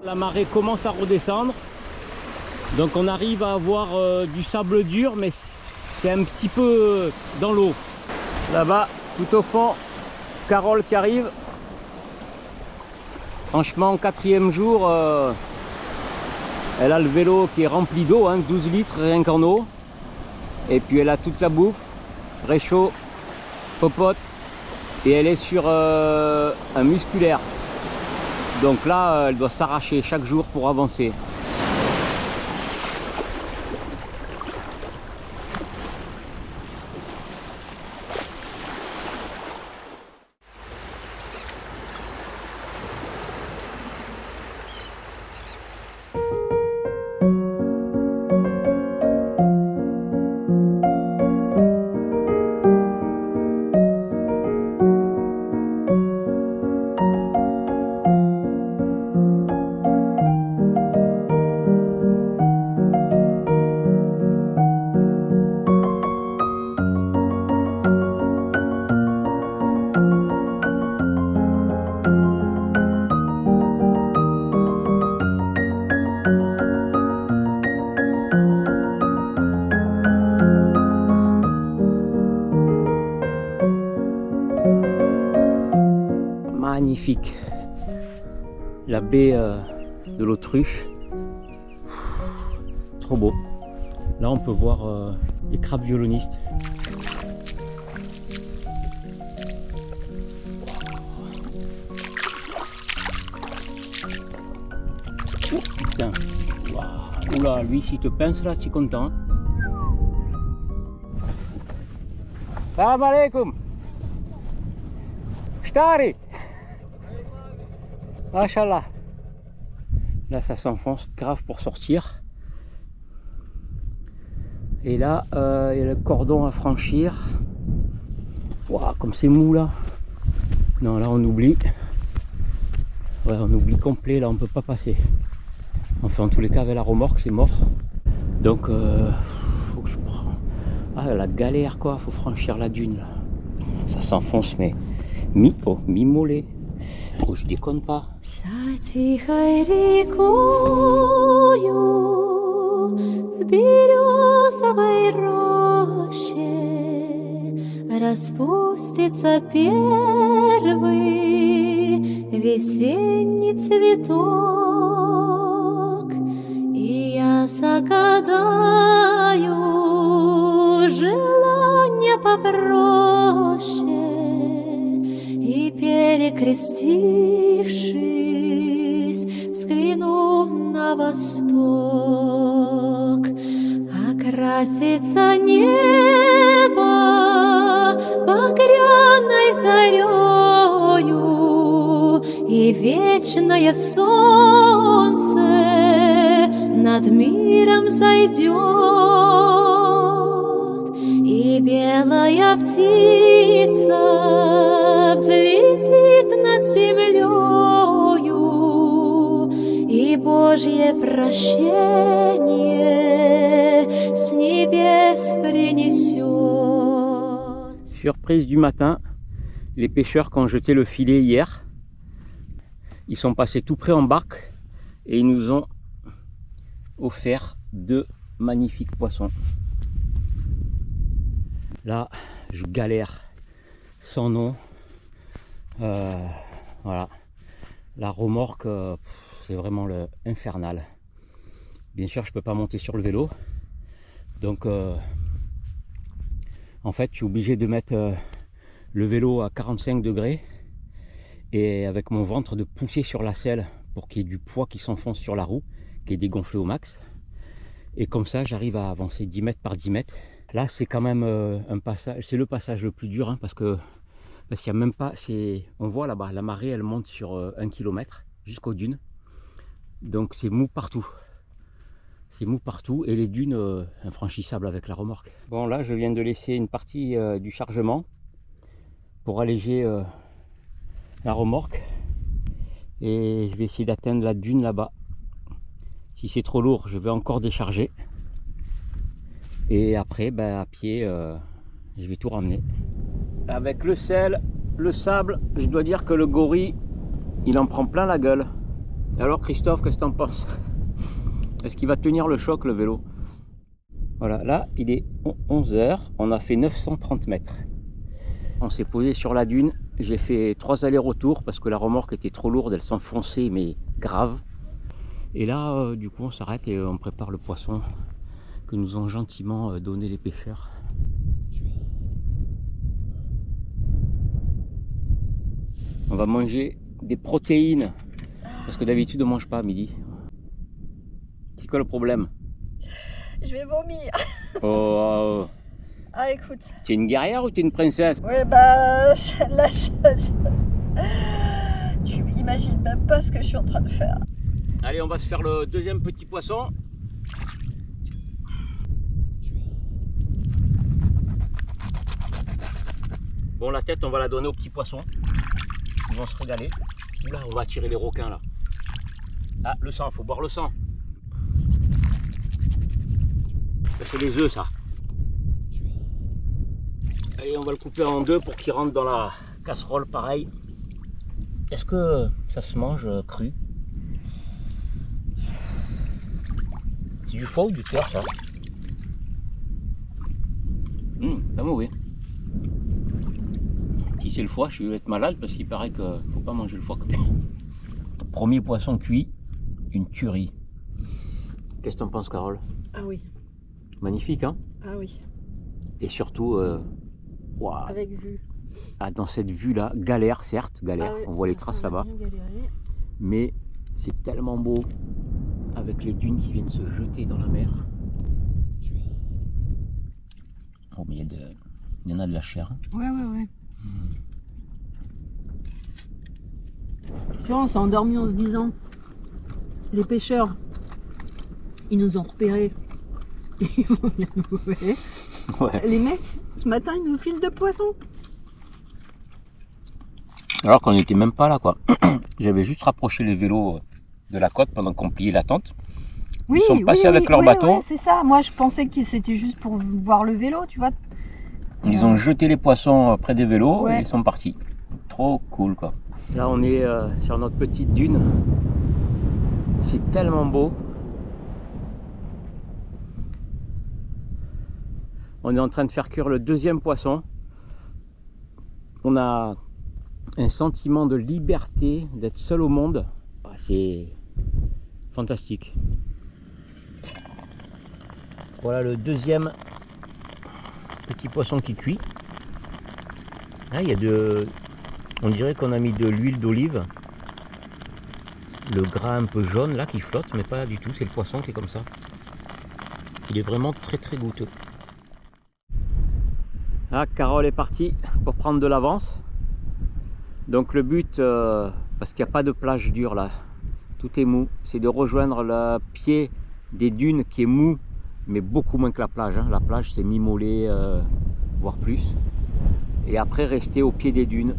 La marée commence à redescendre. Donc on arrive à avoir du sable dur, mais c'est un petit peu dans l'eau. Là-bas, tout au fond, Carole qui arrive. Franchement, 4e jour, elle a le vélo qui est rempli d'eau, hein, 12 litres rien qu'en eau. Et puis elle a toute la bouffe, réchaud, popote. Et elle est sur un musculaire. Donc là, elle doit s'arracher chaque jour pour avancer. Magnifique, la baie de l'Autruche, trop beau. Là on peut voir des crabes violonistes. Oh, putain, wow. Oula, lui s'il te pince là, tu es content. Salam alaikum. Shtari. Machallah. Là ça s'enfonce grave pour sortir. Et là il y a le cordon à franchir. Waouh, comme c'est mou là. Non, là on oublie. Ouais, on oublie complet, là on peut pas passer. Enfin en tous les cas avec la remorque c'est mort. Donc faut que je prends. Ah la galère quoi, faut franchir la dune là. Ça s'enfonce mais mi-mollet. Oh, je déconne pas. За тихой рекою в березовой роще распустится первый весенний цветок, и я загадаю желание попроще. И перекрестившись, взглянув на восток, окрасится небо багряной зарею, и вечное солнце над миром зайдет, и белая птица взлетит над землею, и Божье прощение с небес принесет. Surprise du matin, les pêcheurs qui ont jeté le filet hier, ils sont passés tout près en barque et ils nous ont offert 2 magnifiques poissons. Là, je galère sans nom. Voilà, la remorque c'est vraiment infernal. Bien sûr je peux pas monter sur le vélo, donc en fait je suis obligé de mettre le vélo à 45 degrés et avec mon ventre de pousser sur la selle pour qu'il y ait du poids qui s'enfonce sur la roue, qui est dégonflé au max, et comme ça j'arrive à avancer 10 mètres par 10 mètres. Là c'est quand même un passage, c'est le passage le plus dur, hein, parce qu'il n'y a même pas, on voit là-bas, la marée elle monte sur 1 km jusqu'aux dunes. Donc c'est mou partout. C'est mou partout et les dunes infranchissables avec la remorque. Bon là je viens de laisser une partie du chargement pour alléger la remorque. Et je vais essayer d'atteindre la dune là-bas. Si c'est trop lourd, je vais encore décharger. Et après, à pied, je vais tout ramener. Avec le sel, le sable, je dois dire que le gorille, il en prend plein la gueule. Alors Christophe, qu'est-ce que t'en penses? Est-ce qu'il va tenir le choc le vélo? Voilà, là il est 11 h, on a fait 930 mètres. On s'est posé sur la dune, j'ai fait 3 allers-retours parce que la remorque était trop lourde, elle s'enfonçait mais grave. Et là du coup on s'arrête et on prépare le poisson que nous ont gentiment donné les pêcheurs. On va manger des protéines parce que d'habitude on mange pas à midi. C'est quoi le problème? Je vais vomir. Oh, Ah écoute. tu es une guerrière ou tu es une princesse? Ouais bah là tu imagines même pas ce que je suis en train de faire. Allez, on va se faire le deuxième petit poisson. Bon, la tête on va la donner aux petits poissons. Ils vont se régaler. Là, on va attirer les requins là. Ah, le sang, faut boire le sang. C'est les œufs ça. Allez, on va le couper en deux pour qu'il rentre dans la casserole pareil. Est-ce que ça se mange cru? C'est du foie ou du cœur ça? Pas mauvais. Si c'est le foie, je vais être malade parce qu'il paraît qu'il ne faut pas manger le foie cru. Premier poisson cuit, une tuerie. Qu'est-ce que tu en penses, Carole? Ah oui. Magnifique, hein? Ah oui. Et surtout, wow. Avec vue. Ah, dans cette vue-là, galère, certes, galère. Ah oui. On voit les traces là-bas. Mais c'est tellement beau avec les dunes qui viennent se jeter dans la mer. Oh, mais il y en a de la chair. Hein. Ouais. Tu vois, on s'est endormi en se disant, les pêcheurs, ils nous ont repérés. Ils vont venir nous voler. Ouais. Les mecs, ce matin, ils nous filent de poissons. Alors qu'on n'était même pas là, quoi. J'avais juste rapproché les vélos de la côte pendant qu'on pliait la tente. Oui, Ils sont passés avec leur bateau. Ouais, c'est ça. Moi, je pensais que c'était juste pour voir le vélo, tu vois. Ils ont jeté les poissons près des vélos Ouais. et ils sont partis. Trop cool, quoi. Là, on est sur notre petite dune. C'est tellement beau. On est en train de faire cuire le deuxième poisson. On a un sentiment de liberté, d'être seul au monde. C'est fantastique. Voilà le deuxième petit poisson qui cuit. Là, il y a on dirait qu'on a mis de l'huile d'olive. Le gras un peu jaune là qui flotte, mais pas du tout, c'est le poisson qui est comme ça. Il est vraiment très très goûteux. Là, Carole est partie pour prendre de l'avance. Donc le but, parce qu'il n'y a pas de plage dure là, tout est mou, c'est de rejoindre le pied des dunes qui est mou, mais beaucoup moins que la plage. Hein. La plage c'est mi-mollet, voire plus. Et après rester au pied des dunes.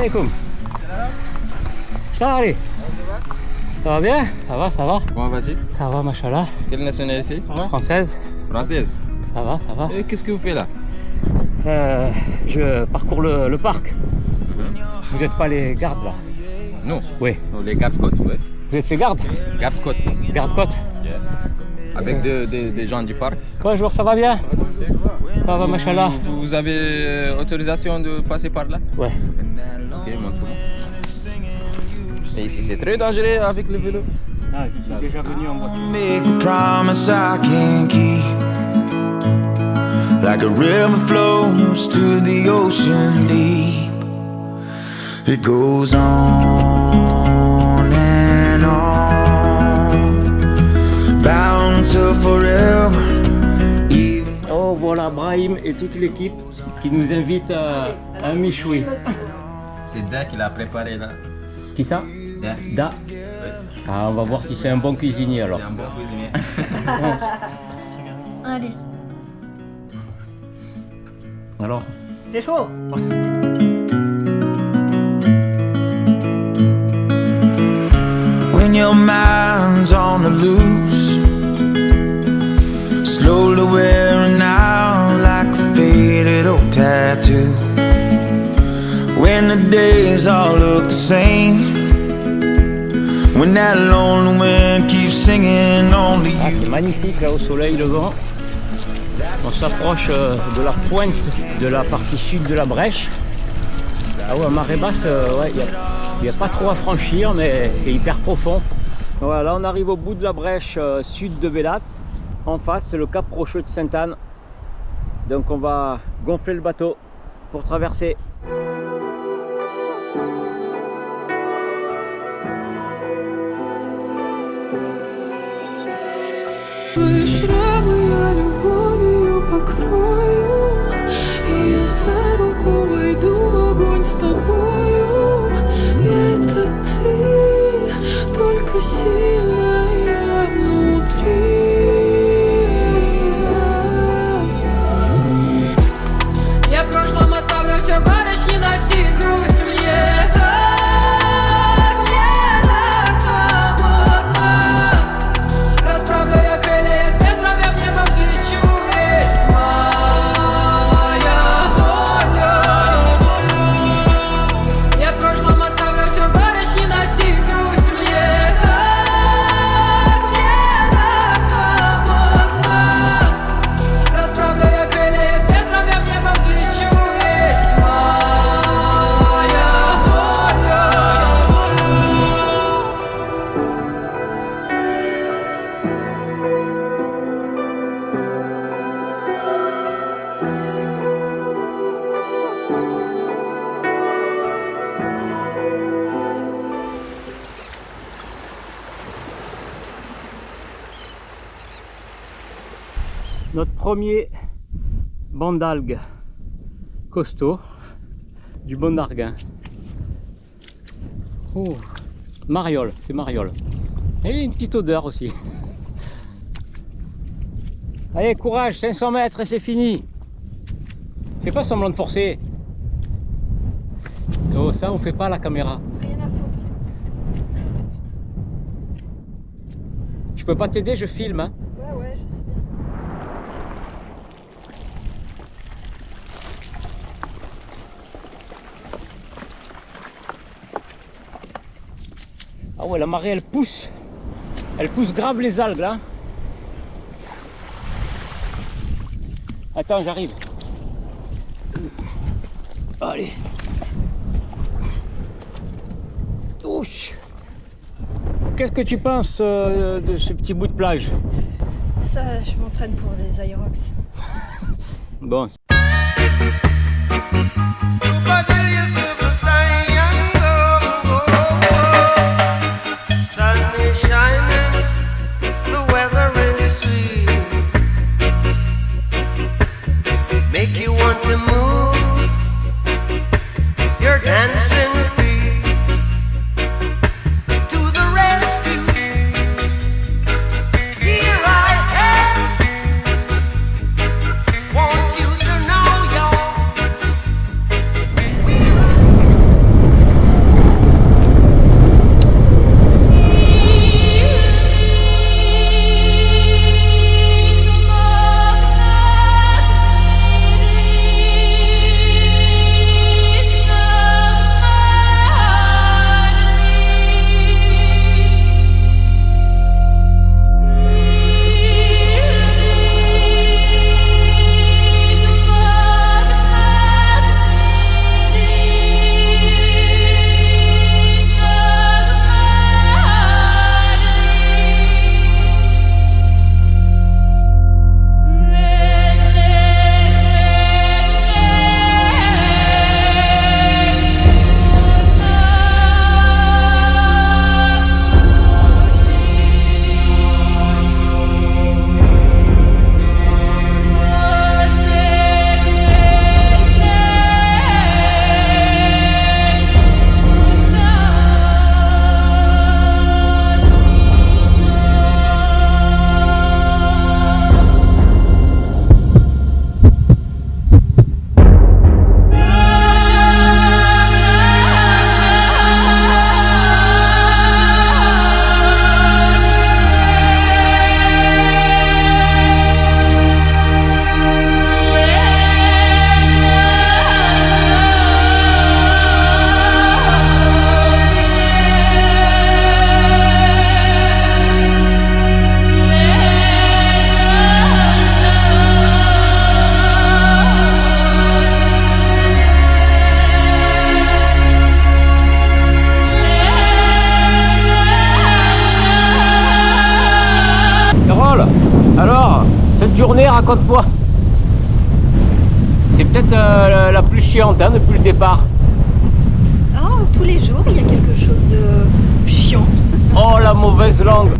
alaikum. Salut. Ça va bien? Ça va? Comment vas-tu? Ça va, machallah. Quelle nationalité? Française? Française. Ça va. Et qu'est-ce que vous faites là? Je parcours le parc. Vous n'êtes pas les gardes là? Non. Oui. Non, les gardes-côtes, ouais. Vous êtes les gardes? Gardes-côtes. Garde-côte? Yeah. Avec des gens du parc. Bonjour, ça va bien? Ça va, machallah. Vous avez autorisation de passer par là? Ouais. Ok, montre-moi. Et ici c'est très dangereux avec le vélo. Ah, je suis déjà venu en voiture. Make a promise I can't keep. Like a river flows to the ocean deep. It goes on and on, bound to forever. Even Oh, voilà Brahim et toute l'équipe qui nous invite à un michoui. C'est Da qui l'a préparé là. Qui ça? Da. Da. Ah, on va voir si c'est un bon cuisinier alors. C'est un bon cuisinier. Allez, Alors, c'est chaud. when your mind's on the loose, slowly wearing out like a faded old tattoo. When the days all look the same, when that lonely wind keeps singing only ah, you. c'est magnifique là au soleil levant. On s'approche de la pointe de la partie sud de la Brèche. Ah ouais, à marée basse, ouais, il n'y a pas trop à franchir, mais c'est hyper profond. Voilà, là on arrive au bout de la Brèche sud de Belat. En face, c'est le cap rocheux de Sainte-Anne. Donc on va gonfler le bateau pour traverser. Твои шрамы я любовью покрою, и я за руку войду в огонь с тобою. И это ты, только сильная внутри. Я в прошлом оставлю все горечь, ненасти и грусть мне. Notre premier banc d'algues costaud, du bon d'Arguin. Oh, mariole, c'est mariole. Et une petite odeur aussi. Allez, courage, 500 mètres et c'est fini. Fais pas semblant de forcer. Oh, ça on fait pas à la caméra. Rien à foutre. Je peux pas t'aider, je filme. Hein. Ouais, je sais bien. Ah ouais, la marée elle pousse grave les algues là. Attends, j'arrive. Allez. Ouch. Qu'est-ce que tu penses de ce petit bout de plage? Ça, je m'entraîne pour des Aerox. Bon. Cette journée, raconte-moi. C'est peut-être la plus chiante hein, depuis le départ. Oh, tous les jours, il y a quelque chose de chiant. Oh, la mauvaise langue.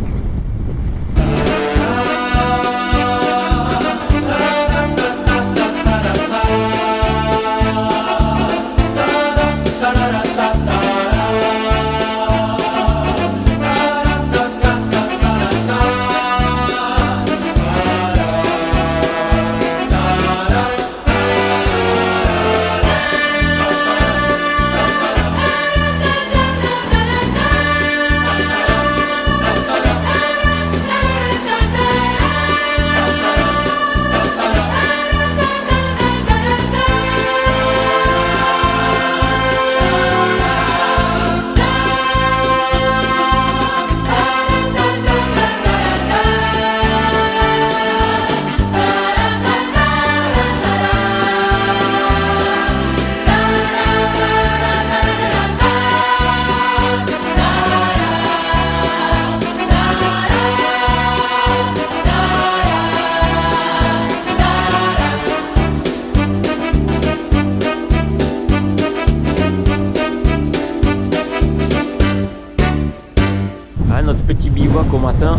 Notre petit bivouac au matin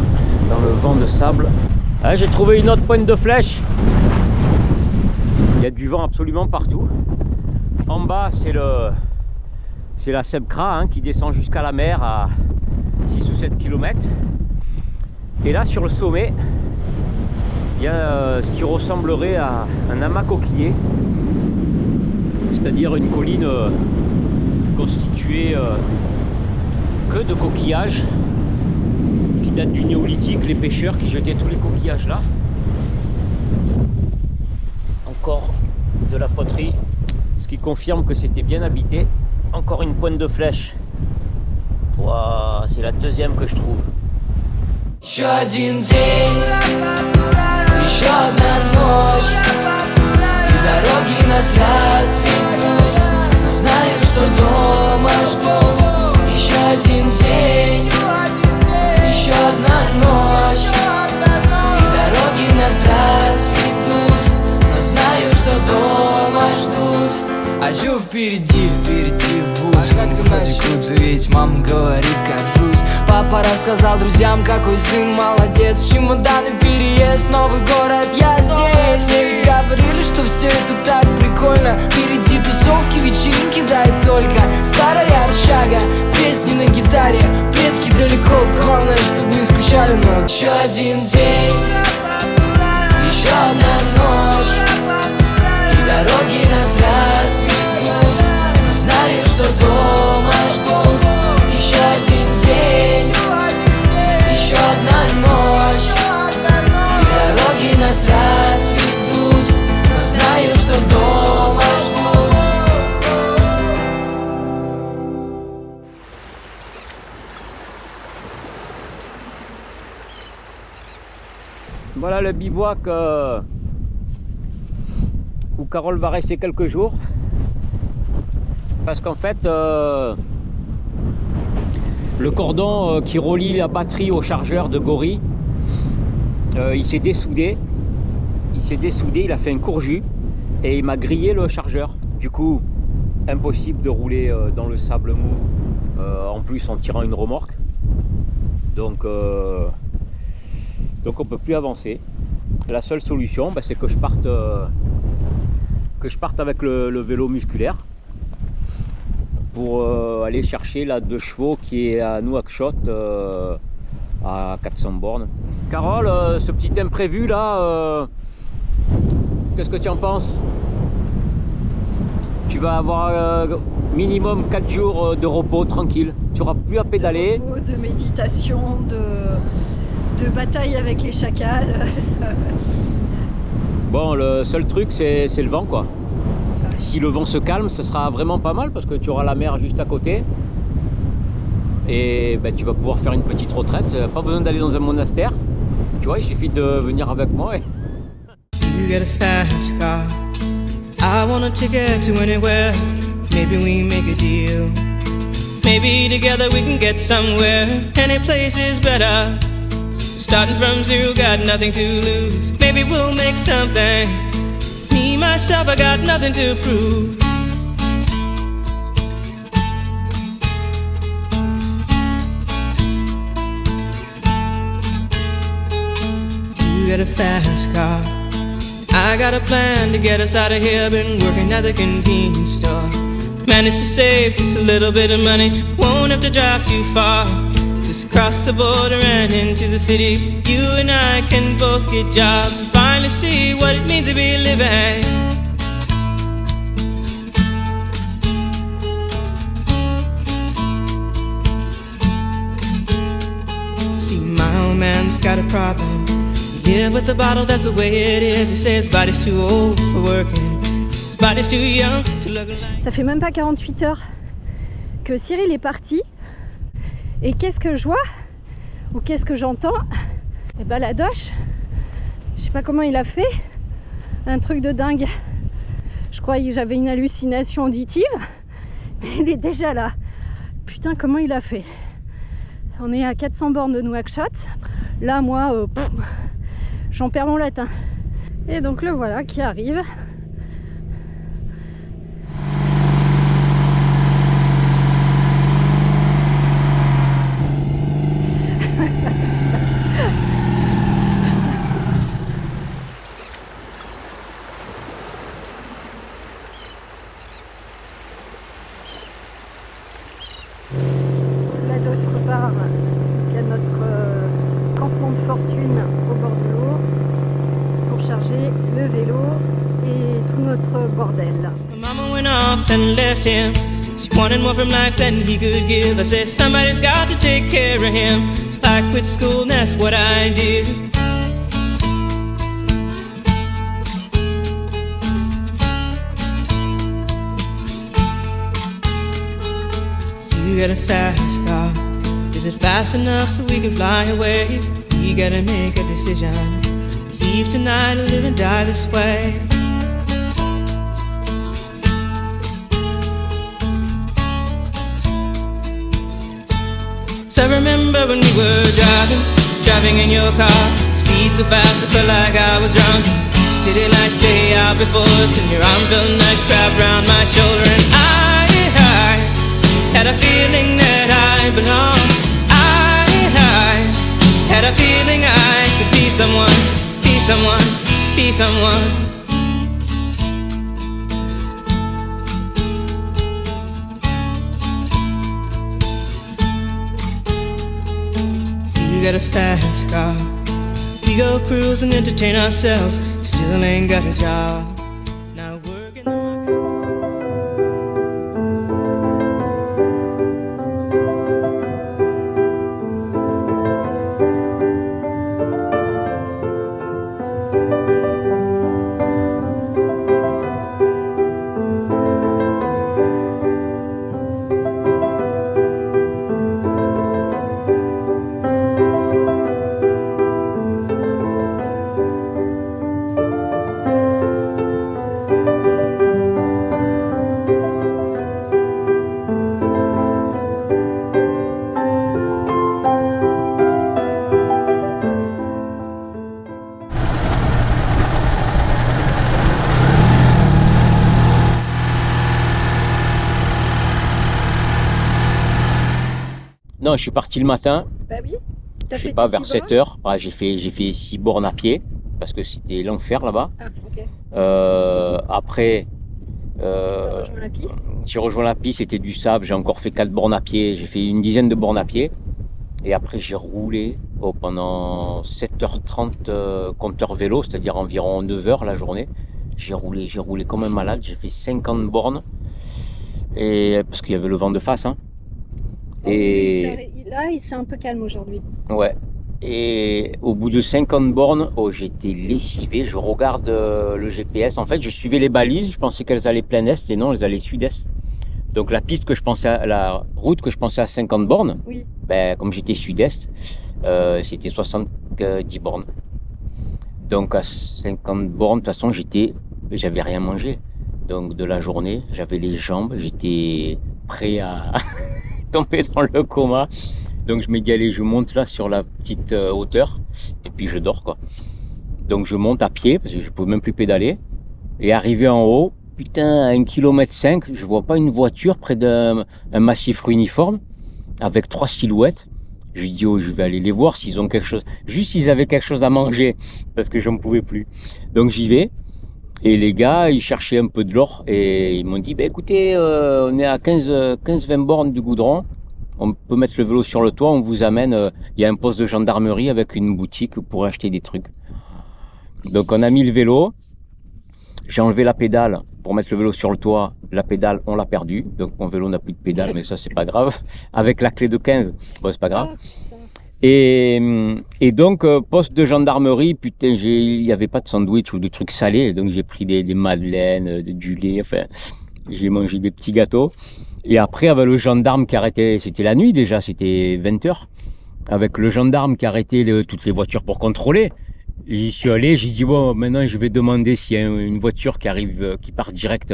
dans le vent de sable. Ah, j'ai trouvé une autre pointe de flèche. Il y a du vent absolument partout. En bas c'est la Sebkra hein, qui descend jusqu'à la mer à 6 ou 7 km. Et là sur le sommet il y a ce qui ressemblerait à un amas coquillier, c'est-à-dire une colline constituée que de coquillages qui datent du néolithique, les pêcheurs qui jetaient tous les coquillages là. Encore de la poterie, ce qui confirme que c'était bien habité. Encore une pointe de flèche. Wow, c'est la deuxième que je trouve. Еще один день, еще одна ночь, и дороги нас разведут, но знаю, что дома ждут. Еще один день, еще одна ночь, и дороги нас разведут, но знаю, что дома ждут. Хочу впереди в вуз, в ходе клуб, ведь мама говорит, горжусь. Папа рассказал друзьям, какой сын молодец. Чемоданы, переезд, новый город, я здесь. Мне ведь говорили, что все это так прикольно. Впереди тусовки, вечеринки, да и только. Старая общага, песни на гитаре. Предки далеко, главное, чтобы не скучали. Но еще один день, еще одна ночь, и дороги нас разведут, но знаю, что дома ждут. Еще один день, еще одна ночь, и дороги нас разведут, но знаю, что дома ждут. Voilà le bivouac où Carole va rester quelques jours, parce qu'en fait le cordon qui relie la batterie au chargeur de Gori, il s'est dessoudé. Il a fait un court jus et il m'a grillé le chargeur. Du coup, impossible de rouler dans le sable mou, en plus en tirant une remorque. Donc on peut plus avancer. La seule solution, c'est que je parte avec le vélo musculaire pour aller chercher la 2 chevaux qui est à Nouakchott à 400 bornes. Carole, ce petit imprévu là, qu'est-ce que tu en penses? Tu vas avoir minimum 4 jours de repos tranquille. Tu n'auras plus à pédaler. De méditation, de bataille avec les chacals. Bon, le seul truc c'est le vent quoi. Si le vent se calme, ce sera vraiment pas mal parce que tu auras la mer juste à côté. Et tu vas pouvoir faire une petite retraite. Pas besoin d'aller dans un monastère. Tu vois, il suffit de venir avec moi. You get a fast car. I want a ticket to anywhere. Maybe we make a deal. Maybe together we can get somewhere. Any place is better. Starting from zero, got nothing to lose. Maybe we'll make something. Me, myself, I got nothing to prove. You got a fast car, I got a plan to get us out of here. Been working at the convenience store. Managed to save just a little bit of money. Won't have to drive too far. Just cross the border and into the city. You and I can both get jobs and finally see what it means to be living. See, my old man's got a problem. He live with a bottle, that's the way it is. He says his body's too old for working. His body's too young to look like. Ça fait même pas 48 heures que Cyril est parti. Et qu'est-ce que je vois? Ou qu'est-ce que j'entends? Eh ben la doche. Je sais pas comment il a fait. Un truc de dingue. Je croyais que j'avais une hallucination auditive. Mais il est déjà là. Putain, comment il a fait? On est à 400 bornes de Nouakchott. Là, moi, j'en perds mon latin. Et donc le voilà qui arrive. La doche repart jusqu'à notre campement de fortune au bord de l'eau pour charger le vélo et tout notre bordel. My mama went off and left him. She wanted more from life than he could give. I said somebody's got to take care of him. So I quit school and that's what I did. You got a fast car. Is it fast enough so we can fly away? We gotta make a decision. Leave tonight or live and die this way. So I remember when we were driving in your car. Speed so fast I felt like I was drunk. City lights stay out before us, and your arm felt nice wrapped around my shoulder. And I had a feeling that I belonged. I had a feeling I could be someone, be someone, be someone. You got a fast car. We go cruise and entertain ourselves. Still ain't got a job. Now working. Non, je suis parti le matin, Bah oui. je sais pas, vers 7 heures. Ah, j'ai fait 6 bornes à pied parce que c'était l'enfer là-bas. Ah, ok. Après, T'as rejoint la piste. j'ai rejoint la piste, c'était du sable. J'ai encore fait 4 bornes à pied. J'ai fait une dizaine de bornes à pied. Et après, j'ai roulé pendant 7h30 compteur vélo, c'est-à-dire environ 9 heures la journée. J'ai roulé comme un malade. J'ai fait 50 bornes. Et, parce qu'il y avait le vent de face. Hein. Et Là, il s'est un peu calme aujourd'hui. ouais. Et au bout de 50 bornes, j'étais lessivé. Je regarde le GPS. En fait, je suivais les balises. Je pensais qu'elles allaient plein est et non, elles allaient sud-est. Donc la route que je pensais à 50 bornes, Oui. ben, comme j'étais sud-est, c'était 70 bornes. Donc à 50 bornes, de toute façon, j'avais rien mangé. Donc de la journée, j'avais les jambes, j'étais prêt à tomber dans le coma. Donc je me dis allez, je monte là sur la petite hauteur et puis je dors quoi. Donc je monte à pied parce que je pouvais même plus pédaler. Et arrivé en haut, putain, à 1,5 km, je vois pas une voiture près d'un massif ruiniforme avec 3 silhouettes. Je lui dis oh, je vais aller les voir s'ils ont quelque chose. Juste s'ils avaient quelque chose à manger parce que j'en pouvais plus. Donc j'y vais. Et les gars, ils cherchaient un peu de l'or et ils m'ont dit, bah, écoutez, on est à 15-20 bornes du goudron, on peut mettre le vélo sur le toit, on vous amène, il y a un poste de gendarmerie avec une boutique pour acheter des trucs. Donc on a mis le vélo, j'ai enlevé la pédale pour mettre le vélo sur le toit, la pédale on l'a perdue, donc mon vélo n'a plus de pédale, mais ça c'est pas grave, avec la clé de 15, bon c'est pas grave. Et donc, poste de gendarmerie, putain, il n'y avait pas de sandwich ou de trucs salés, donc j'ai pris des madeleines, du lait, enfin, j'ai mangé des petits gâteaux. Et après, avec le gendarme qui arrêtait, c'était la nuit déjà, c'était 20h, avec le gendarme qui arrêtait toutes les voitures pour contrôler, j'y suis allé, j'ai dit, bon, maintenant je vais demander s'il y a une voiture qui arrive, qui part direct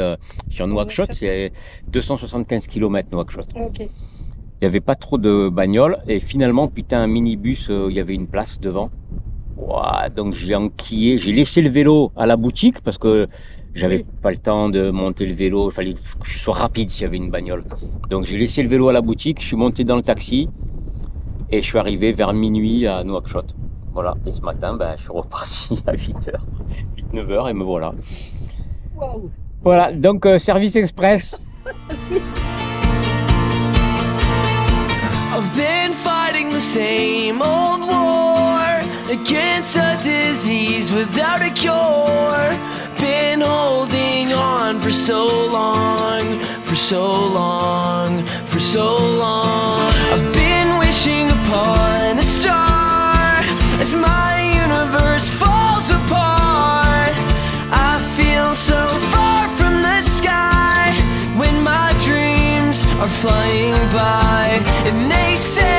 sur Nouakchott, c'est 275 km Nouakchott. Ok. Il n'y avait pas trop de bagnoles et finalement, putain, un minibus, il y avait une place devant. Ouah, donc j'ai enquillé, j'ai laissé le vélo à la boutique parce que j'avais pas le temps de monter le vélo, il fallait que je sois rapide s'il y avait une bagnole. Donc j'ai laissé le vélo à la boutique, je suis monté dans le taxi et je suis arrivé vers minuit à Nouakchott. Voilà, et ce matin, ben, je suis reparti à 8h, 8-9h et me voilà. Wow. Voilà, donc service express. I've been fighting the same old war against a disease without a cure. Been holding on for so long, for so long, for so long. I've been wishing upon a star as my universe falls apart. I feel so far from the sky when my dreams are flying by, and they say